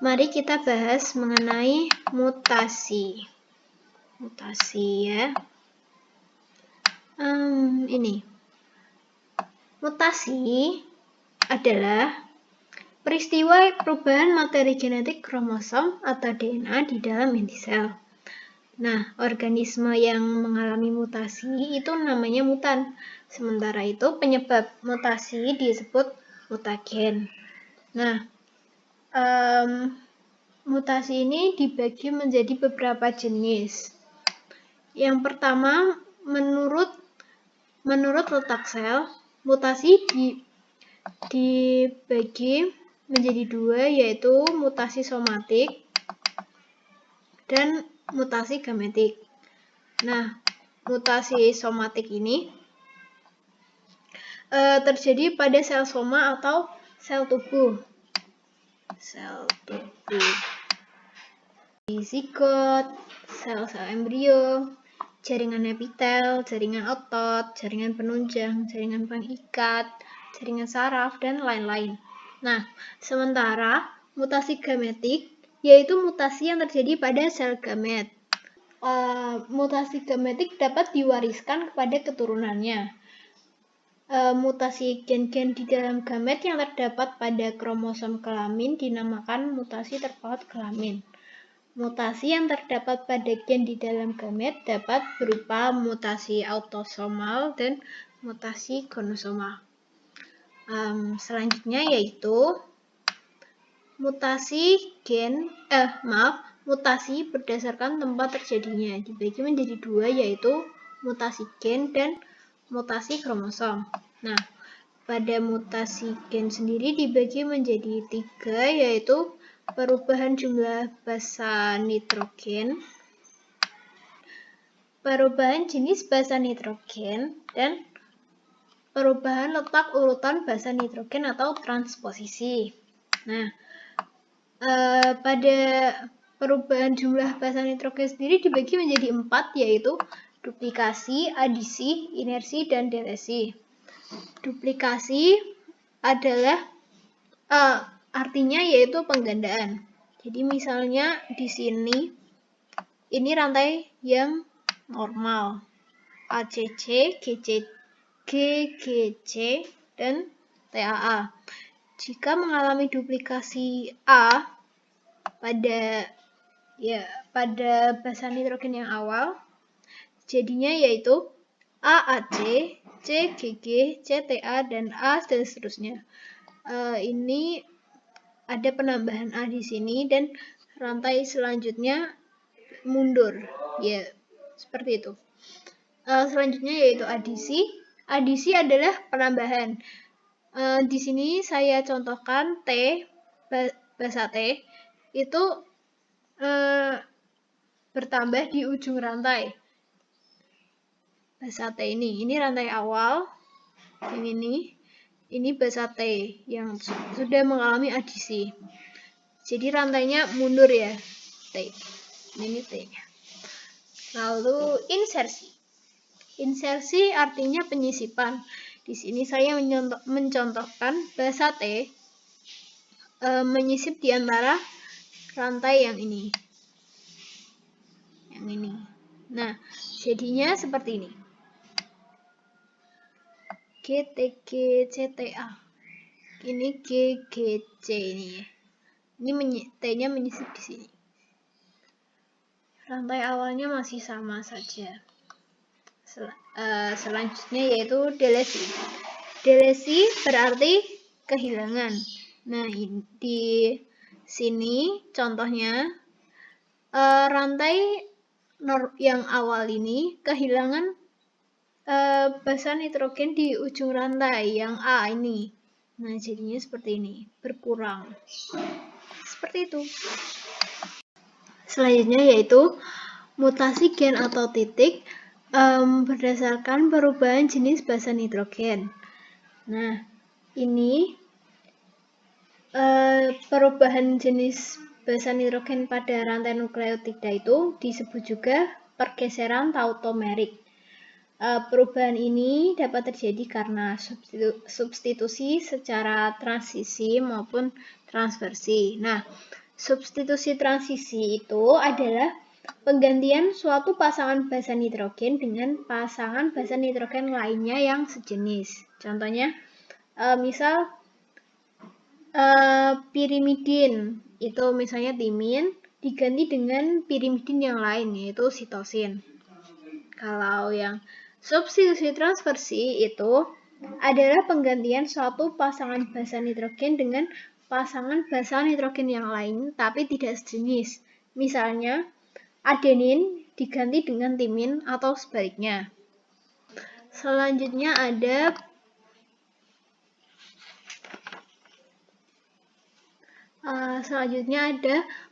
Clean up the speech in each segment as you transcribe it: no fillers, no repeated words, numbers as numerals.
Mari kita bahas mengenai mutasi. Mutasi ya. Ini. Mutasi adalah peristiwa perubahan materi genetik kromosom atau DNA di dalam inti sel. Nah, organisme yang mengalami mutasi itu namanya mutan. Sementara itu penyebab mutasi disebut mutagen. Nah, mutasi ini dibagi menjadi beberapa jenis. Yang pertama, menurut letak sel, mutasi dibagi menjadi dua, yaitu mutasi somatik dan mutasi gametik. Nah, mutasi somatik ini terjadi pada sel soma atau sel tubuh. Zigot, sel-sel embrio, jaringan epitel, jaringan otot, jaringan penunjang, jaringan pengikat, jaringan saraf, dan lain-lain. Nah, sementara mutasi gametik yaitu mutasi yang terjadi pada sel gamet. Mutasi gametik dapat diwariskan kepada keturunannya. Mutasi gen-gen di dalam gamet yang terdapat pada kromosom kelamin dinamakan mutasi terpaut kelamin. Mutasi yang terdapat pada gen di dalam gamet dapat berupa mutasi autosomal dan mutasi gonosomal. Selanjutnya yaitu mutasi mutasi berdasarkan tempat terjadinya dibagi menjadi dua, yaitu mutasi gen dan mutasi kromosom. Nah, pada mutasi gen sendiri dibagi menjadi tiga, yaitu perubahan jumlah basa nitrogen, perubahan jenis basa nitrogen, dan perubahan letak urutan basa nitrogen atau transposisi. Nah, pada perubahan jumlah basa nitrogen sendiri dibagi menjadi 4, yaitu duplikasi, adisi, inersi, dan delesi. Duplikasi adalah artinya yaitu penggandaan. Jadi misalnya di sini ini rantai yang normal ACC, GGC, dan TAA. Jika mengalami duplikasi A pada basa nitrogen yang awal, jadinya yaitu AAC, CGG, CTA, dan A, dan seterusnya. Ini ada penambahan A di sini dan rantai selanjutnya mundur, ya seperti itu. Selanjutnya yaitu adisi. Adisi adalah penambahan. Di sini saya contohkan T, basa T itu bertambah di ujung rantai. Basa T ini rantai awal, yang ini basa T yang sudah mengalami adisi. Jadi rantainya mundur ya, T. Ini T-nya. Lalu insersi. Insersi artinya penyisipan. Di sini saya mencontohkan basa T menyisip di antara rantai yang ini. Yang ini. Nah, jadinya seperti ini. GTG-CTA. Ini GGC ini ya. Ini T-nya menyisip di sini. Rantai awalnya masih sama saja. Selanjutnya yaitu delesi. Delesi berarti kehilangan. Nah, di sini contohnya rantai yang awal ini kehilangan basa nitrogen di ujung rantai yang A ini. Nah, jadinya seperti ini, berkurang. Seperti itu. Selanjutnya yaitu mutasi gen atau titik berdasarkan perubahan jenis basa nitrogen. Nah, ini perubahan jenis basa nitrogen pada rantai nukleotida itu disebut juga pergeseran tautomerik. Perubahan ini dapat terjadi karena substitusi secara transisi maupun transversi. Nah, Substitusi transisi itu adalah penggantian suatu pasangan basa nitrogen dengan pasangan basa nitrogen lainnya yang sejenis. Contohnya, misal pirimidin, itu misalnya timin, diganti dengan pirimidin yang lain, yaitu sitosin. Kalau yang substitusi transversi itu adalah penggantian suatu pasangan basa nitrogen dengan pasangan basa nitrogen yang lain, tapi tidak sejenis. Misalnya, adenin diganti dengan timin atau sebaliknya. Selanjutnya ada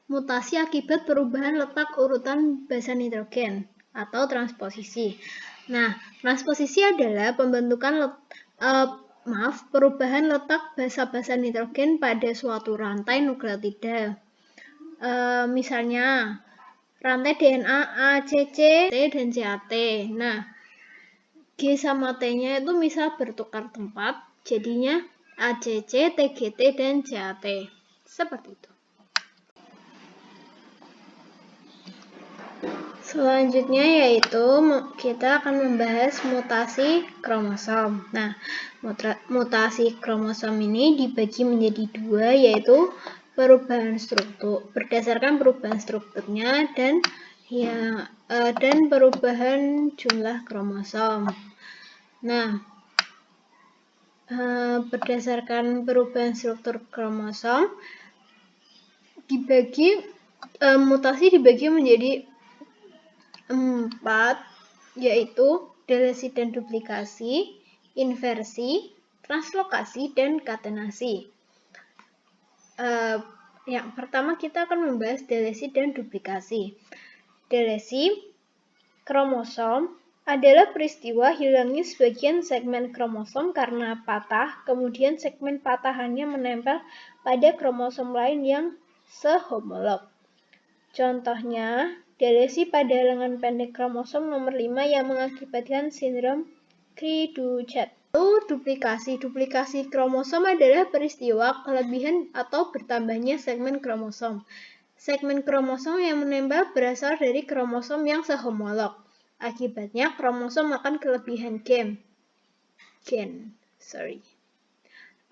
mutasi akibat perubahan letak urutan basa nitrogen atau transposisi. Nah, transposisi adalah pembentukan perubahan letak basa-basa nitrogen pada suatu rantai nukleotida. Misalnya, rantai DNA A, C, C, T, dan CAT. Nah, G sama T-nya itu misal bertukar tempat, jadinya ACC, TGT, dan CAT. Seperti itu. Selanjutnya yaitu kita akan membahas mutasi kromosom. Nah, mutasi kromosom ini dibagi menjadi dua, yaitu perubahan struktur berdasarkan perubahan strukturnya dan perubahan jumlah kromosom. Nah, berdasarkan perubahan struktur kromosom mutasi dibagi menjadi 4, yaitu delesi dan duplikasi, inversi, translokasi, dan katenasi. Yang pertama kita akan membahas delesi dan duplikasi. Delesi kromosom adalah peristiwa hilangnya sebagian segmen kromosom karena patah, kemudian segmen patahannya menempel pada kromosom lain yang sehomolog. Contohnya, delesi pada lengan pendek kromosom nomor 5 yang mengakibatkan sindrom Cri-du-Chat. Lalu duplikasi. Duplikasi kromosom adalah peristiwa kelebihan atau bertambahnya segmen kromosom. Segmen kromosom yang menempel berasal dari kromosom yang sehomolog. Akibatnya kromosom akan kelebihan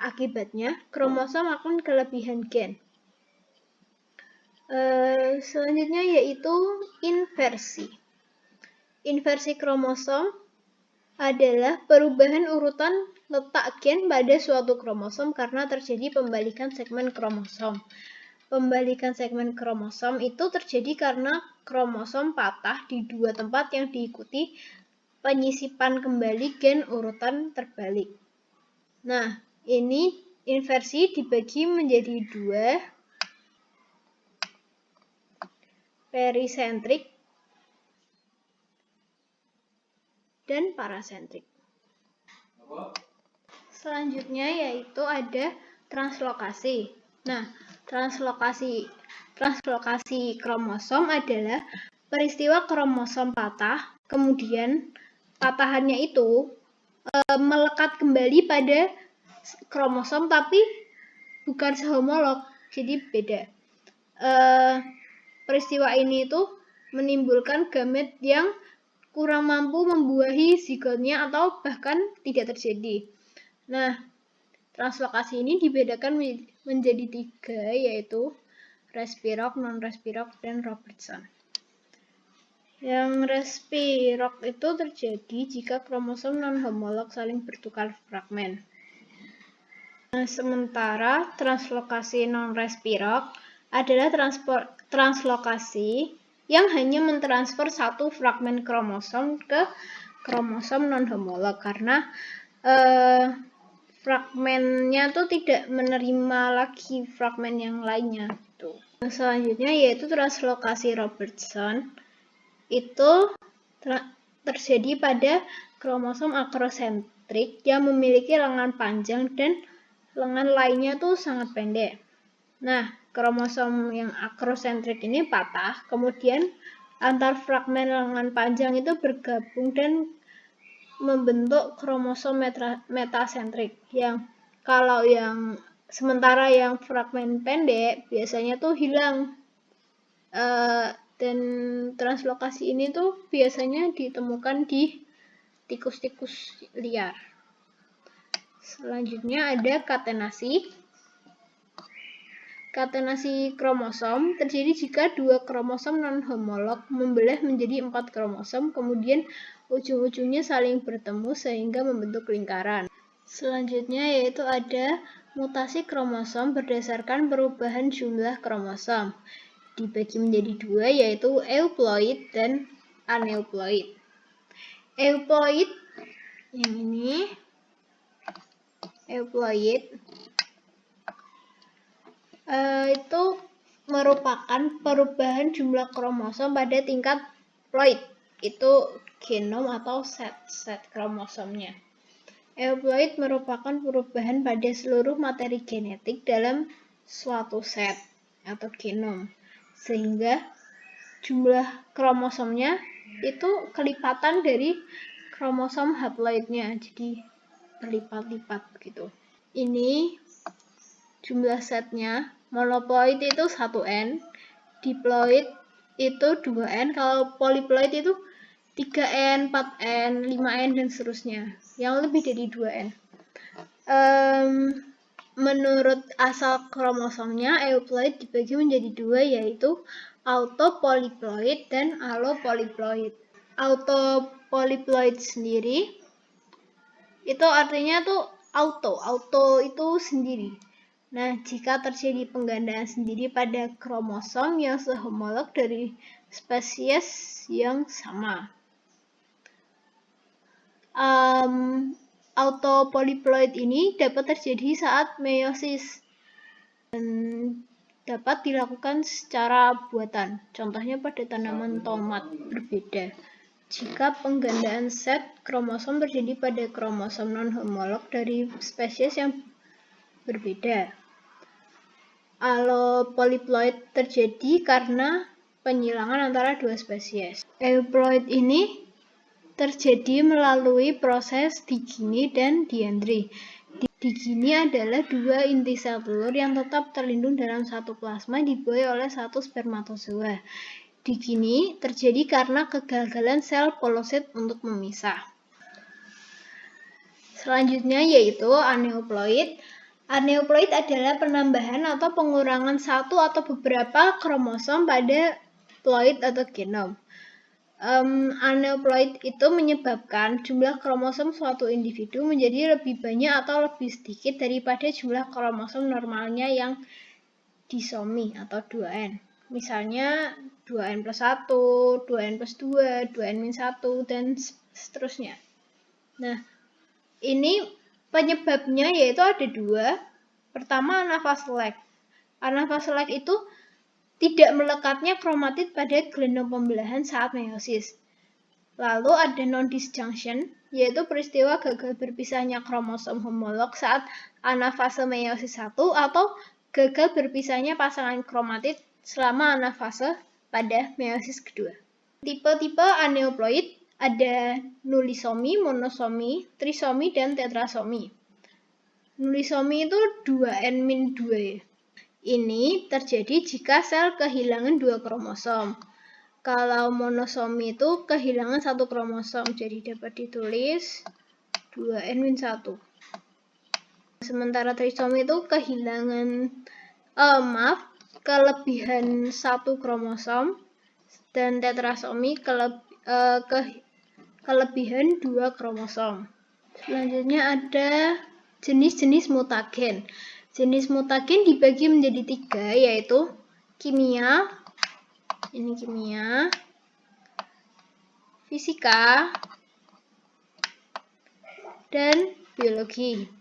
Akibatnya kromosom akan kelebihan gen. Selanjutnya yaitu inversi. Inversi kromosom adalah perubahan urutan letak gen pada suatu kromosom karena terjadi pembalikan segmen kromosom. Pembalikan segmen kromosom itu terjadi karena kromosom patah di dua tempat yang diikuti penyisipan kembali gen urutan terbalik. Nah, ini inversi dibagi menjadi dua, perisentrik dan parasentrik. Selanjutnya yaitu ada translokasi. Nah, translokasi kromosom adalah peristiwa kromosom patah, kemudian patahannya itu melekat kembali pada kromosom tapi bukan sehomolog, jadi beda. Peristiwa ini itu menimbulkan gamet yang kurang mampu membuahi zigotnya atau bahkan tidak terjadi. Nah, translokasi ini dibedakan menjadi 3, yaitu respirok, non-respirok, dan Robertson. Yang respirok itu terjadi jika kromosom non-homolog saling bertukar fragmen. Nah, sementara translokasi non-respirok adalah translokasi yang hanya mentransfer satu fragmen kromosom ke kromosom non-homolog karena fragmennya tuh tidak menerima lagi fragmen yang lainnya. Selanjutnya yaitu translokasi Robertson. Itu terjadi pada kromosom akrosentrik yang memiliki lengan panjang dan lengan lainnya tuh sangat pendek. Nah, kromosom yang akrosentrik ini patah, kemudian antar fragmen lengan panjang itu bergabung dan membentuk kromosom metasentrik. Yang kalau yang Sementara yang fragmen pendek biasanya tuh hilang. Dan translokasi ini tuh biasanya ditemukan di tikus-tikus liar. Selanjutnya ada katenasi. Katenasi kromosom terjadi jika dua kromosom non-homolog membelah menjadi 4 kromosom, kemudian ujung-ujungnya saling bertemu sehingga membentuk lingkaran. Selanjutnya yaitu ada mutasi kromosom berdasarkan perubahan jumlah kromosom. Dibagi menjadi dua, yaitu euploid dan aneuploid. Euploid yang ini, euploid itu merupakan perubahan jumlah kromosom pada tingkat ploid, itu genom atau set kromosomnya. Euploid merupakan perubahan pada seluruh materi genetik dalam suatu set atau genom, sehingga jumlah kromosomnya itu kelipatan dari kromosom haploidnya, jadi berlipat-lipat gitu. Ini jumlah setnya. Monoploid itu 1N, diploid itu 2N, kalau polyploid itu 3N, 4N, 5N, dan seterusnya, yang lebih dari 2N. Menurut asal kromosomnya, euploid dibagi menjadi dua, yaitu autopolyploid dan allopolyploid. Autopolyploid sendiri itu artinya tuh auto itu sendiri. Nah, jika terjadi penggandaan sendiri pada kromosom yang sehomolog dari spesies yang sama. Autopolyploid ini dapat terjadi saat meiosis dan dapat dilakukan secara buatan. Contohnya pada tanaman tomat berbeda. Jika penggandaan set kromosom terjadi pada kromosom non-homolog dari spesies yang berbeda. Allopolyploid terjadi karena penyilangan antara dua spesies. Euploid ini terjadi melalui proses digini dan diandri. Digini adalah dua inti sel telur yang tetap terlindung dalam satu plasma dibuai oleh satu spermatozoa. Digini terjadi karena kegagalan sel polosit untuk memisah. Selanjutnya yaitu aneuploid. Aneuploid adalah penambahan atau pengurangan satu atau beberapa kromosom pada ploid atau genom. Aneuploid itu menyebabkan jumlah kromosom suatu individu menjadi lebih banyak atau lebih sedikit daripada jumlah kromosom normalnya yang disomi atau 2N. Misalnya 2N plus 1, 2N plus 2, 2N-1, dan seterusnya. Nah, ini penyebabnya yaitu ada dua. Pertama, anafase lag. Anafase lag itu tidak melekatnya kromatid pada genom pembelahan saat meiosis. Lalu ada non-disjunction, yaitu peristiwa gagal berpisahnya kromosom homolog saat anafase meiosis 1 atau gagal berpisahnya pasangan kromatid selama anafase pada meiosis kedua. Tipe-tipe aneuploid ada nulisomi, monosomi, trisomi, dan tetrasomi. Nulisomi itu 2N-2. Ini terjadi jika sel kehilangan 2 kromosom. Kalau monosomi itu kehilangan 1 kromosom, jadi dapat ditulis 2N-1. Sementara trisomi itu kehilangan, kelebihan 1 kromosom, dan tetrasomi kelebihan 2 kromosom. Selanjutnya ada jenis-jenis mutagen. Jenis mutagen dibagi menjadi 3, yaitu kimia, ini kimia, fisika, dan biologi.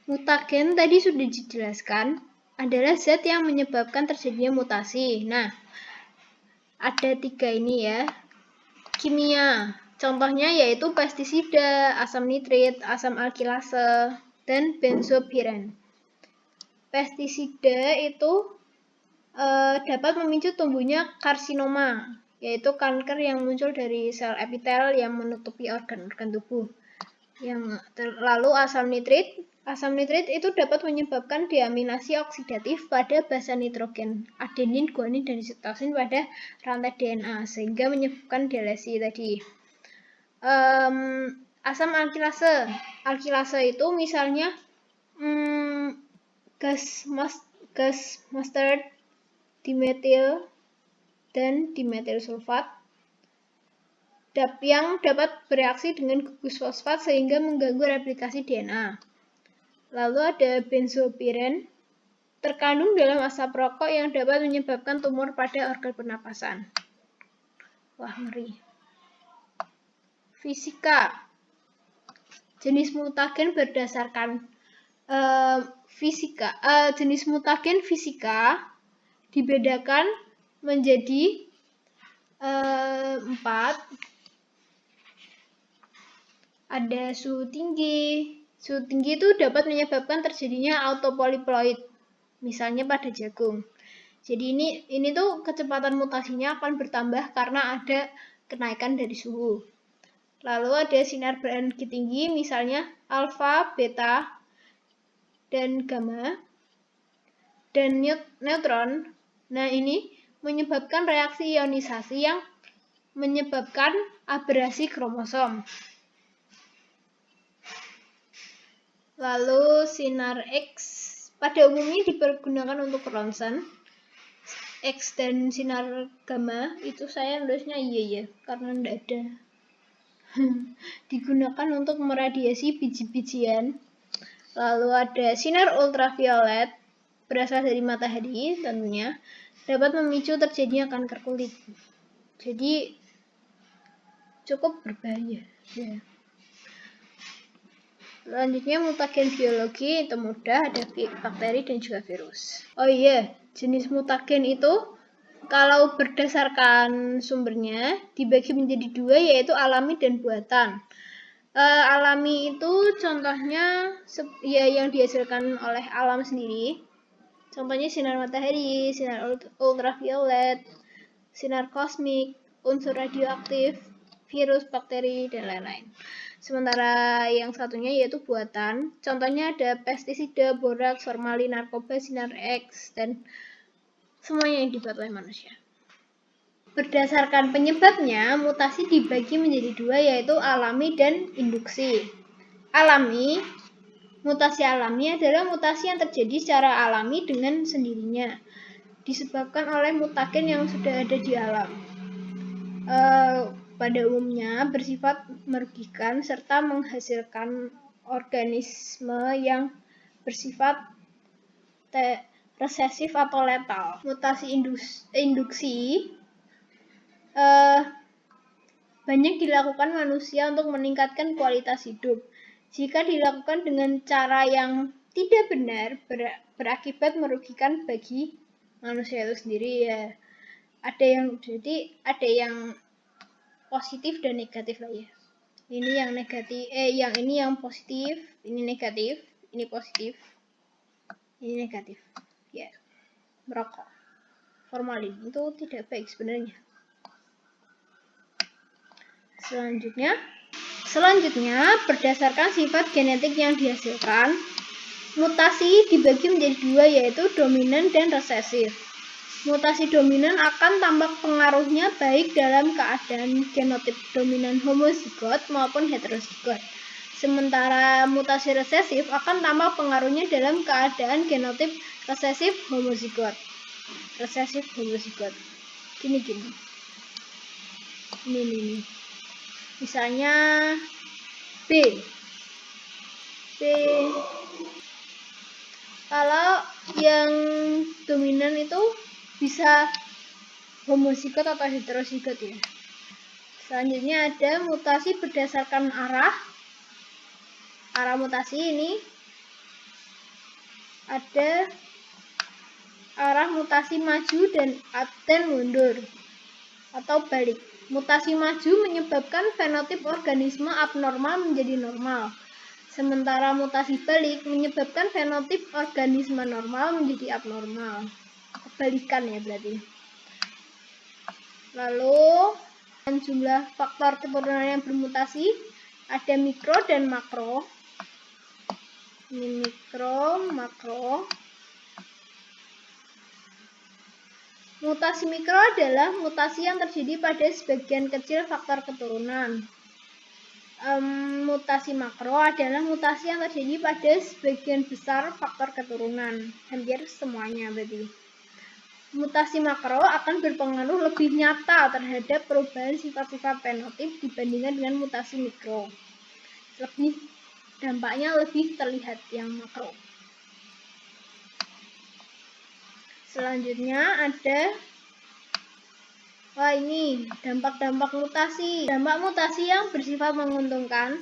Mutagen tadi sudah dijelaskan, adalah zat yang menyebabkan terjadinya mutasi. Nah, ada 3 ini ya. Kimia, contohnya yaitu pestisida, asam nitrit, asam alkilase, dan benzopiren. Pestisida itu dapat memicu tumbuhnya karsinoma, yaitu kanker yang muncul dari sel epitel yang menutupi organ-organ tubuh. Lalu asam nitrit. Asam nitrit itu dapat menyebabkan deaminasi oksidatif pada basa nitrogen, adenin, guanin, dan sitosin pada rantai DNA, sehingga menyebabkan delesi tadi. Asam alkilase. Alkilase itu misalnya gas mustard, dimetil, dan dimetil sulfat yang dapat bereaksi dengan gugus fosfat sehingga mengganggu replikasi DNA. Lalu ada benzopiren, terkandung dalam asap rokok yang dapat menyebabkan tumor pada organ pernapasan. Wah, ngeri. Fisika. Jenis mutagen berdasarkan jenis mutagen fisika dibedakan menjadi 4. Ada suhu tinggi. Suhu tinggi itu dapat menyebabkan terjadinya autopolyploid, misalnya pada jagung. Jadi ini tuh kecepatan mutasinya akan bertambah karena ada kenaikan dari suhu. Lalu ada sinar berenergi tinggi, misalnya alfa, beta, dan gamma, dan neutron. Nah, ini menyebabkan reaksi ionisasi yang menyebabkan aberasi kromosom. Lalu sinar X pada umumnya dipergunakan untuk ronsen. X dan sinar gamma itu saya nulisnya iya karena tidak ada. Digunakan untuk meradiasi biji-bijian. Lalu ada sinar ultraviolet berasal dari matahari tentunya dapat memicu terjadinya kanker kulit. Jadi cukup berbahaya. Ya. Selanjutnya mutagen biologi itu mudah, ada bakteri dan juga virus. Oh iya, jenis mutagen itu kalau berdasarkan sumbernya dibagi menjadi 2, yaitu alami dan buatan. Alami itu contohnya ya yang dihasilkan oleh alam sendiri. Contohnya sinar matahari, sinar ultraviolet, sinar kosmik, unsur radioaktif, virus, bakteri, dan lain-lain. Sementara yang satunya yaitu buatan. Contohnya ada pestisida, boraks, formalin, narkoba, sinar X, dan semuanya yang dibuat oleh manusia. Berdasarkan penyebabnya, mutasi dibagi menjadi 2, yaitu alami dan induksi. Mutasi alami adalah mutasi yang terjadi secara alami dengan sendirinya, disebabkan oleh mutagen yang sudah ada di alam. Pada umumnya bersifat merugikan serta menghasilkan organisme yang bersifat resesif atau letal. Mutasi induksi banyak dilakukan manusia untuk meningkatkan kualitas hidup. Jika dilakukan dengan cara yang tidak benar, berakibat merugikan bagi manusia itu sendiri ya. Ada yang positif dan negatif lah ya. Ini yang negatif, ini yang positif, ini negatif, ini positif, ini negatif. Ya, merokok, formalin itu tidak baik sebenarnya. Selanjutnya, berdasarkan sifat genetik yang dihasilkan, mutasi dibagi menjadi 2, yaitu dominan dan resesif. Mutasi dominan akan tampak pengaruhnya baik dalam keadaan genotip dominan homozigot maupun heterozigot. Sementara mutasi resesif akan tampak pengaruhnya dalam keadaan genotip resesif homozigot. Gini. Ini. Misalnya B. Kalau yang dominan itu bisa homozigot atau heterozigot ya. Selanjutnya ada mutasi berdasarkan arah mutasi ini. Ada arah mutasi maju dan mundur atau balik. Mutasi maju menyebabkan fenotip organisme abnormal menjadi normal. Sementara mutasi balik menyebabkan fenotip organisme normal menjadi abnormal. Kebalikan ya berarti. Lalu jumlah faktor keturunan yang bermutasi ada mikro dan makro. Ini mikro, makro. Mutasi mikro adalah mutasi yang terjadi pada sebagian kecil faktor keturunan. Mutasi makro adalah mutasi yang terjadi pada sebagian besar faktor keturunan. Hampir semuanya berarti. Mutasi makro akan berpengaruh lebih nyata terhadap perubahan sifat-sifat fenotip dibandingkan dengan mutasi mikro. Dampaknya lebih terlihat yang makro. Selanjutnya ada ini dampak-dampak mutasi. Dampak mutasi yang bersifat menguntungkan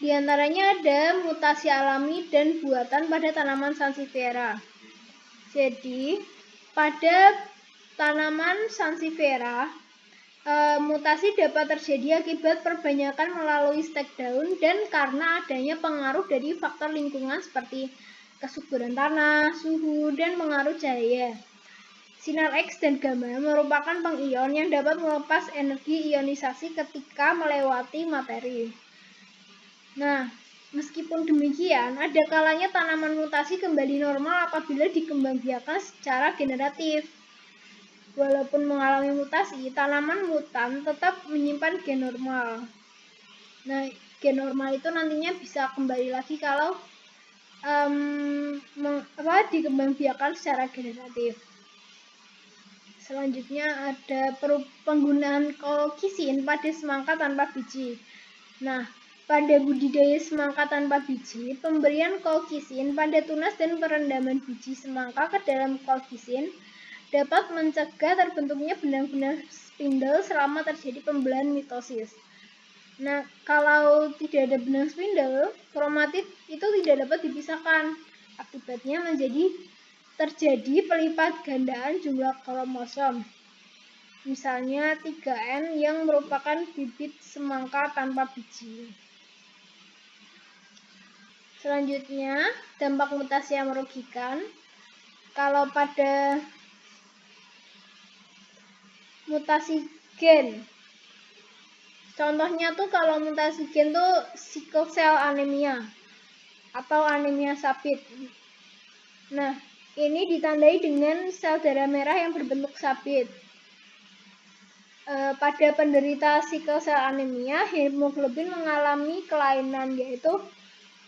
di antaranya ada mutasi alami dan buatan pada tanaman sansevieria. Jadi, pada tanaman sansevieria, mutasi dapat terjadi akibat perbanyakan melalui stek daun dan karena adanya pengaruh dari faktor lingkungan seperti kesuburan tanah, suhu, dan pengaruh cahaya. Sinar X dan gamma merupakan pengion yang dapat melepas energi ionisasi ketika melewati materi. Nah, meskipun demikian, ada kalanya tanaman mutasi kembali normal apabila dikembangbiakan secara generatif. Walaupun mengalami mutasi, tanaman mutan tetap menyimpan gen normal. Nah, gen normal itu nantinya bisa kembali lagi kalau dikembangbiakan secara generatif. Selanjutnya ada penggunaan kolkisin pada semangka tanpa biji. Nah, pada budidaya semangka tanpa biji, pemberian kolkisin pada tunas dan perendaman biji semangka ke dalam kolkisin dapat mencegah terbentuknya benang-benang spindle selama terjadi pembelahan mitosis. Nah, kalau tidak ada benang spindle, kromatid itu tidak dapat dipisahkan. Akibatnya terjadi pelipat gandaan jumlah kromosom. Misalnya 3N yang merupakan bibit semangka tanpa biji. Selanjutnya, dampak mutasi yang merugikan. Kalau pada mutasi gen, contohnya tuh kalau mutasi gen tuh sickle cell anemia atau anemia sabit. Nah, ini ditandai dengan sel darah merah yang berbentuk sabit. Pada penderita sickle cell anemia, hemoglobin mengalami kelainan, yaitu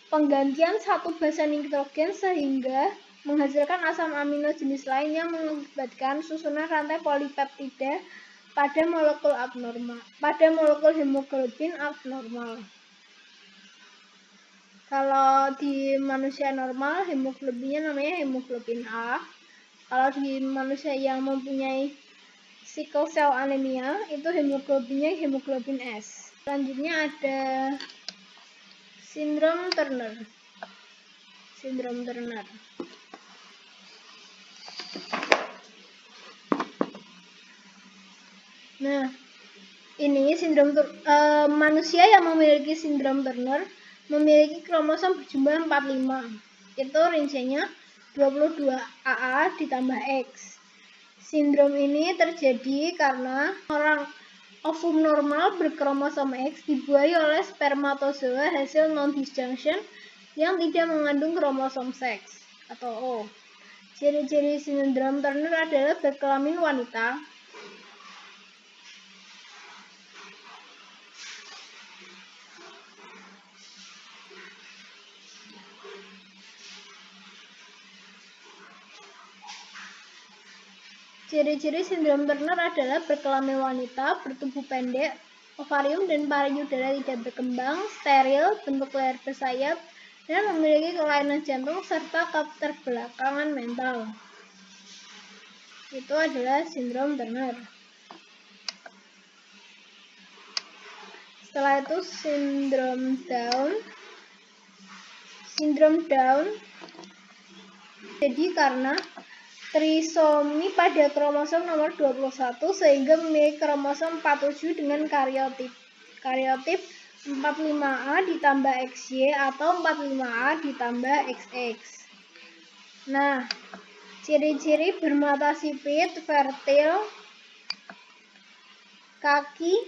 penggantian satu basa nitrogen sehingga menghasilkan asam amino jenis lain yang mengakibatkan susunan rantai polipeptida pada molekul hemoglobin abnormal. Kalau di manusia normal, hemoglobinnya namanya hemoglobin A. Kalau di manusia yang mempunyai sickle cell anemia, itu hemoglobinnya hemoglobin S. Selanjutnya ada sindrom Turner. Sindrom Turner. Nah, ini manusia yang memiliki sindrom Turner memiliki kromosom berjumlah 45. Itu rinciannya 22AA ditambah X. Sindrom ini terjadi karena ovum normal berkromosom X dibuahi oleh spermatozoa hasil non-disjunction yang tidak mengandung kromosom seks atau O. Ciri-ciri sindrom Turner adalah berkelamin wanita, Ciri-ciri sindrom Turner adalah berkelamin wanita, bertubuh pendek, ovarium dan payudara tidak berkembang, steril, bentuk leher bersayap, dan memiliki kelainan jantung serta keterbelakangan mental. Itu adalah sindrom Turner. Setelah itu sindrom Down. Sindrom Down jadi karena trisomi pada kromosom nomor 21 sehingga memiliki kromosom 47 dengan karyotip 45A ditambah XY atau 45A ditambah XX. Nah, ciri-ciri bermata sipit, fertil, kaki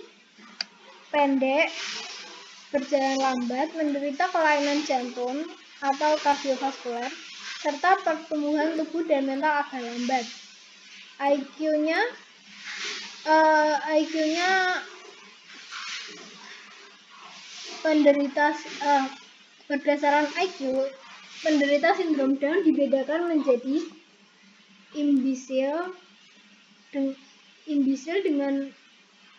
pendek, berjalan lambat, menderita kelainan jantung atau kardiovaskuler, serta pertumbuhan tubuh dan mental agak lambat. IQ-nya berdasarkan IQ, penderita sindrom Down dibedakan menjadi imbecile dengan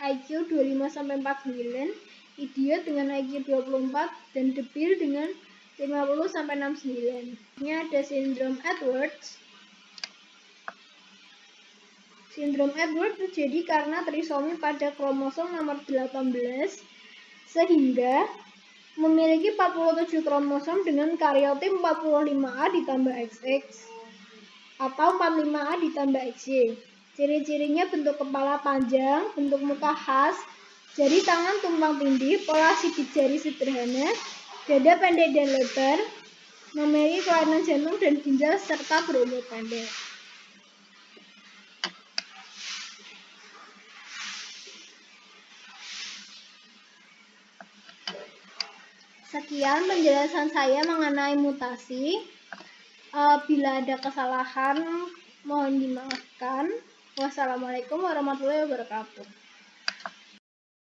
IQ 25-49, idiot dengan IQ 24, dan debil dengan 50-69. Ini ada sindrom Edwards. Sindrom Edwards terjadi karena trisomi pada kromosom nomor 18 sehingga memiliki 47 kromosom dengan karyotip 45A ditambah XX atau 45A ditambah XY. Ciri-cirinya bentuk kepala panjang, bentuk muka khas, jari tangan tumpang tindih, pola sidik jari sederhana, dada pendek dan lebar, memiliki kelainan jantung dan ginjal serta berumur pendek. Sekian penjelasan saya mengenai mutasi. Bila ada kesalahan, mohon dimaafkan. Wassalamualaikum warahmatullahi wabarakatuh.